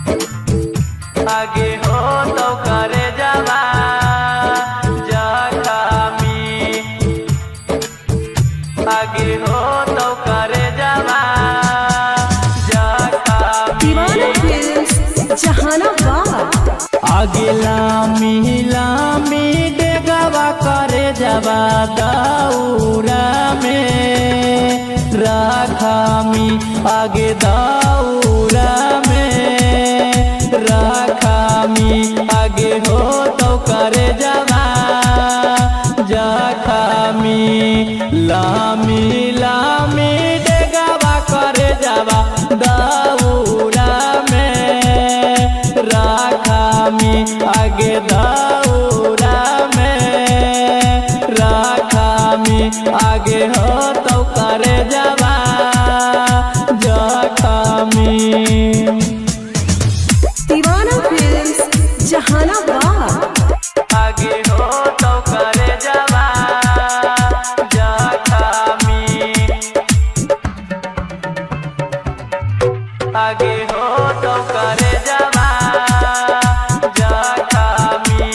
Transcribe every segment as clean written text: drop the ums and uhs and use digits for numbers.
आगे हो तो करे जावा जखमी, आगे हो तो करे जावा जखमी। दीवाना फिल्म्स जहानाबाद। आगे लामी लामी डेगावा करे जावा दौरा में राखामी, आगे दौरा में राखामी, आगे हो तो करे जावा जखमी। लामी लामी डेगावा करे जावा दौरा में राखामी, आगे दौरा में राखामी, आगे हो तो करे जावा जखमी। दीवाना फिल्म्स जहानाबाद। आगे हो तो करे जावा जखमी, आगे हो तो करे जावा जखमी।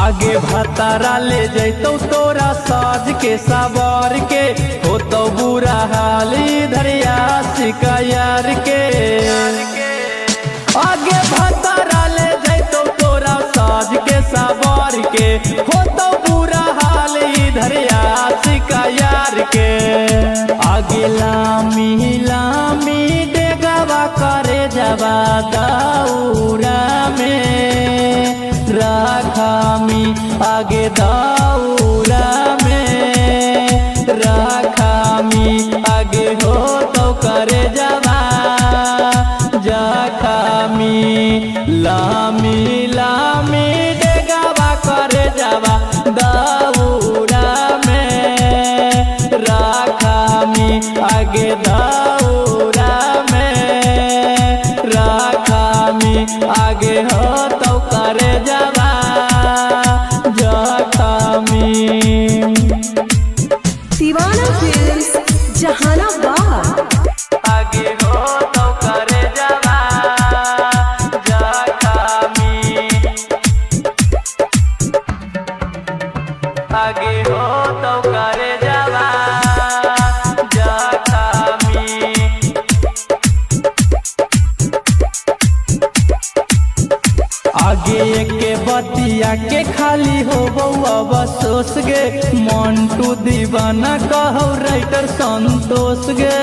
आगे भतारा ले जैतो तोरा साज के सवार के, हो तो बुरा हाल धरिया शिकायर के। आगे भतारा ले जैतो तोरा साज के सवार के, हो तो बुरा हाल धरिया शिकायर के। आगे लामी लामी डेगावा करे जावा दौरा में राखामी, आगे दौरा में राखामी, आगे हो तो करे जावा जखमी। लामी लामी डेगावा करे जावा दौरा में राखामी, आगे दौरा में राखामी, आगे हो तो करे जावा जखमी। दीवाना फिल्म्स जहानाबाद। आगे हो तो करे जावा जखमी, आगे हो तो करे जावा जखमी। आगे के बतिया के खाली हो बउआ बसोस गे, मंटू दीवाना कहो राइटर संतोष गे।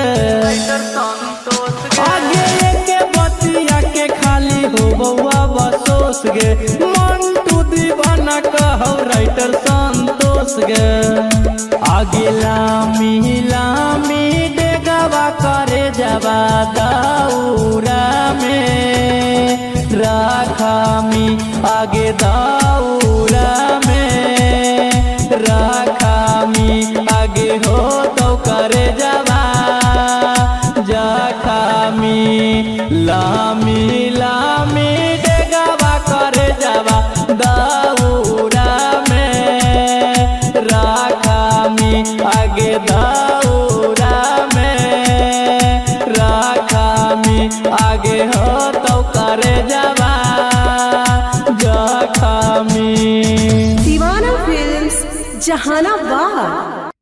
आगे के बतिया के खाली हो बउआ बसोस गे, मंटू दीवाना कहो राइटर संतोष गे। आगे लामी लामी डेगावा करे जावा दौरा में राखामी, आगे दौरा में राखामी, आगे हो तो करे जावा जखमी। लामी लामी डेगावा करे जावा दौरा में राखामी, आगे दौरा में राखामी, आगे हो तो करे जावा जखमी। दीवाना फिल्म्स जहानाबाद।